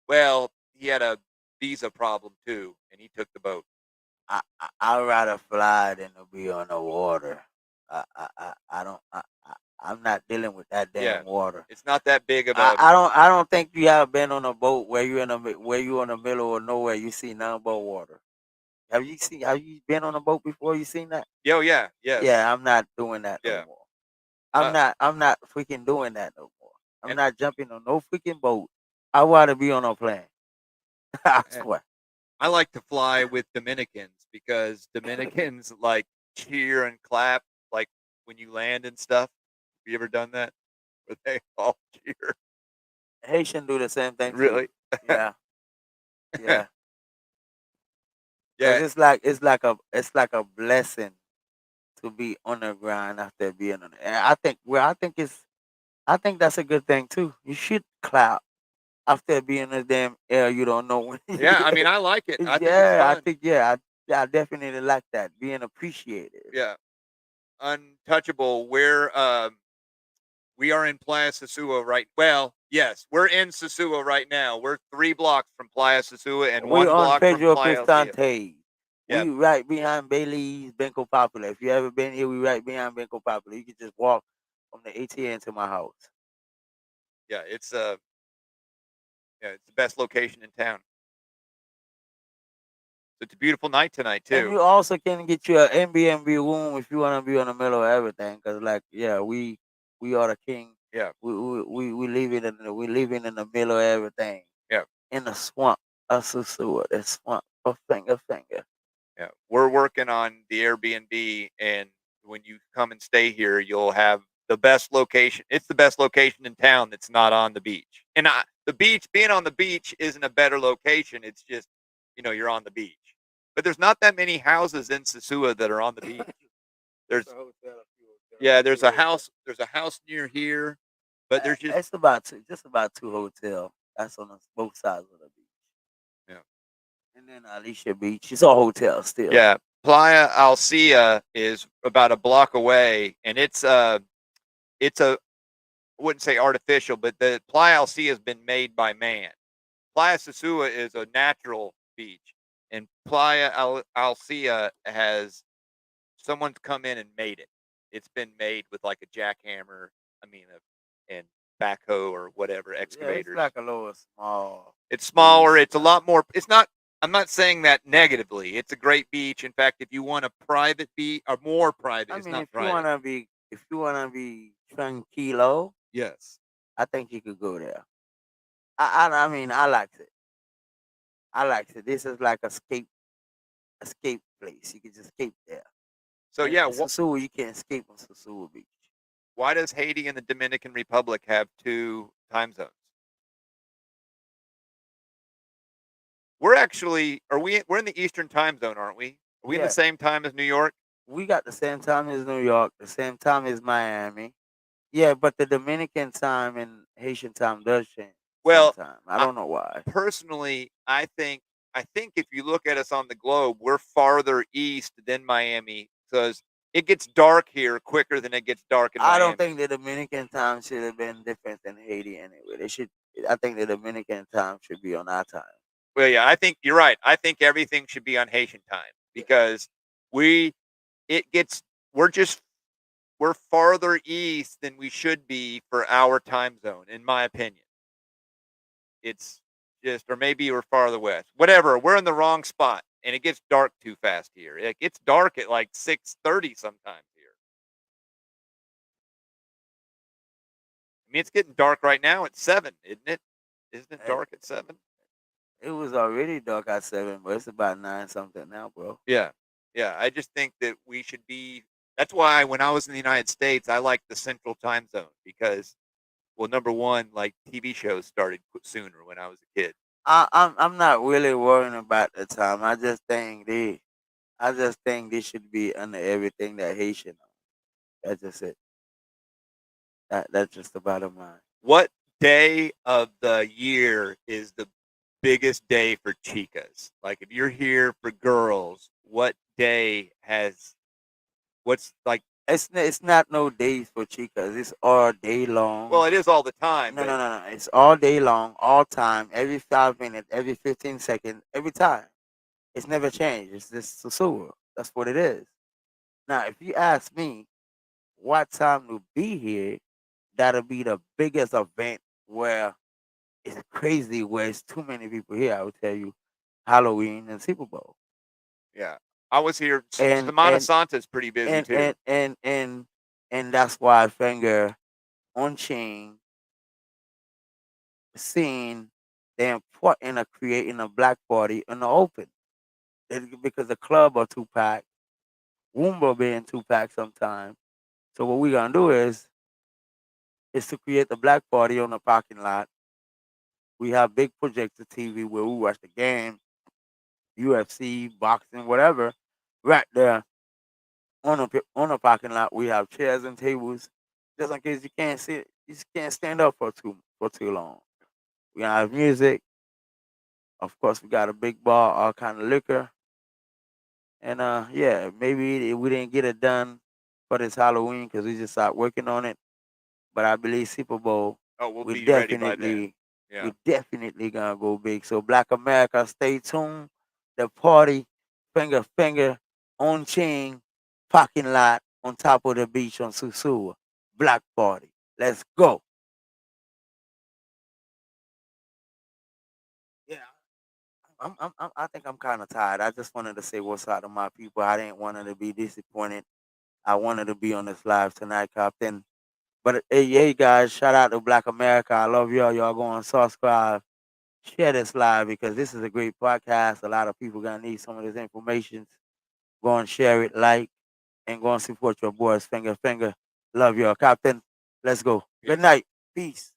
had a visa problem too and he took the boat. I'd rather fly than to be on the water. I don't. I'm not dealing with that Yeah, damn water. it's not that big of a I don't think you have been on a boat where you in the middle of nowhere. You see nothing but water. Have you been on a boat before? You seen that? yeah, yes, Yeah, I'm not doing that no yeah. more. Uh, I'm not freaking doing that no more. I'm and not jumping on no freaking boat. I want to be on a plane. I uh, swear. I like to fly with Dominicans because Dominicans like cheer and clap like when you land and stuff. Have you ever done that? Where they all cheer? Haitian do the same thing too. Really? Yeah, yeah. Cause Yeah, it's like a blessing to be on the ground after being on it. And I think that's a good thing too. You should clap after being in the damn air. You don't know when. yeah. I mean, I like it. I think it's Yeah, fun. I definitely like that being appreciated. Yeah, untouchable. We are in Playa Sosúa right. Well, yes, we're in Sosúa right now. We're 3 blocks from Playa Sosúa and We one on block from Pedro Playa El Rio. Cristante. Yeah, We right behind Bailey's Banco Popular. If you ever been here, we right behind Banco Popular. You can just walk from the ATM to my house. yeah, it's the best location in town. It's a beautiful night tonight And too. you also can get you an Airbnb room if you want to be in the middle of everything. Cause like, yeah, we are the king. Yeah, We living in the middle of everything. yeah, In the swamp of Sosúa, the swamp of finger. yeah. We're working on the Airbnb, and when you come and stay here, you'll have the best location. It's the best location in town that's not on the beach. And the beach, being on the beach, isn't a better location. It's just, you're on the beach. But there's not that many houses in Sosúa that are on the beach. It's There's a hotel, a few hotels, Yeah, two there's a hotels. house. There's a house near here, but there's just It's about just about two hotels. That's on both sides of the beach. yeah, And then Alicia Beach, it's a hotel still. yeah. Playa Alcia is about a block away, and it's a I wouldn't say artificial, but the Playa Alcia has been made by man. Playa Sosúa is a natural beach, and Playa Alcia has someone's come in and made it. It's been made with like a jackhammer. I mean, and backhoe or whatever Yeah, it's excavators. like a little small It's smaller. beach. It's a lot more. It's not. I'm not saying that negatively. It's a great beach. In fact, if you want a private beach or more private, I it's mean, not private. if you wanna be tranquilo, Yes. I think you could go there. I mean, I liked it. I liked it. This is like escape place. You can just escape there. So And yeah, Sosúa, you can't escape on Sosúa Beach. why does Haiti and the Dominican Republic have two time zones? We're actually are we we're in the Eastern time zone, aren't we? Are we in the Yeah, same time as New York? we got the same time as New York, the same time as Miami. Yeah, but the Dominican time and Haitian time does change Well, sometimes. I I, don't know why. personally, I think if you look at us on the globe, we're farther east than Miami because it gets dark here quicker than it gets dark in I don't Miami. think the Dominican time should have been different than Haiti anyway. They should. I think the Dominican time should be on our time. Well, yeah, I think you're right. I think everything should be on Haitian time because we it gets we're just we're farther east than we should be for our time zone, in my opinion. It's just, or maybe we're farther west. Whatever. We're in the wrong spot, and it gets dark too fast here. It gets dark at like 6:30 sometimes here. I mean, it's getting dark right now at 7, isn't it? Isn't it Eh, dark at 7? It was already dark at 7, but it's about 9 something now, bro. Yeah. Yeah. I just think that we should be. That's why when I was in the United States, I liked the Central Time Zone because, well, number one, like TV shows started sooner when I was a kid. I'm not really worrying about the time. I just think they should be under everything that Haitian. That's just it. That's just the bottom line. What day of the year is the biggest day for chicas? Like if you're here for girls, what day has what's like It's not no days for chicas. It's all day well, long. it is all the time, No, but no, no, no. It's all day long, all time, every 5 minutes, every 15 seconds, every time. It's never changed. It's just Sosúa. That's what it is. Now, if you ask me what time to be here, that'll be the biggest event where it's crazy, where it's too many people here. I would tell you Halloween and Super Bowl. yeah. I was here And Semana and Santa's pretty busy and too. and and and and that's why I finger on chain seeing the importance of creating a black party in the open. Because the club are too packed, Woomba being too packed sometimes. So what we gonna do is to create the black party on the parking lot. We have big projector TV where we watch the game, UFC, boxing, whatever, right there on the parking lot. We have chairs and tables, just in case you can't sit, you just can't stand up for too long. We have music, of course. We got a big bar, all kind of liquor, and yeah, maybe we didn't get it done for this Halloween because we just started working on it. But I believe Super Bowl, Oh, we'll we be ready by then. definitely, Yeah. we definitely gonna go big. So Black America, stay tuned. The party finger, on chain, parking lot on top of the beach on Sosúa. Black party. Let's go. Yeah, I think I'm kind of tired. I just wanted to say what's up to my people. I didn't want to be disappointed. I wanted to be on this live tonight, Captain. But hey, guys, shout out to Black America. I love y'all. Y'all go and subscribe, share this live because this is a great podcast. A lot of people gonna need some of this information. Go and share it, like, and go and support your boys. Finger. Love y'all, Captain. Let's go. Good night. Peace.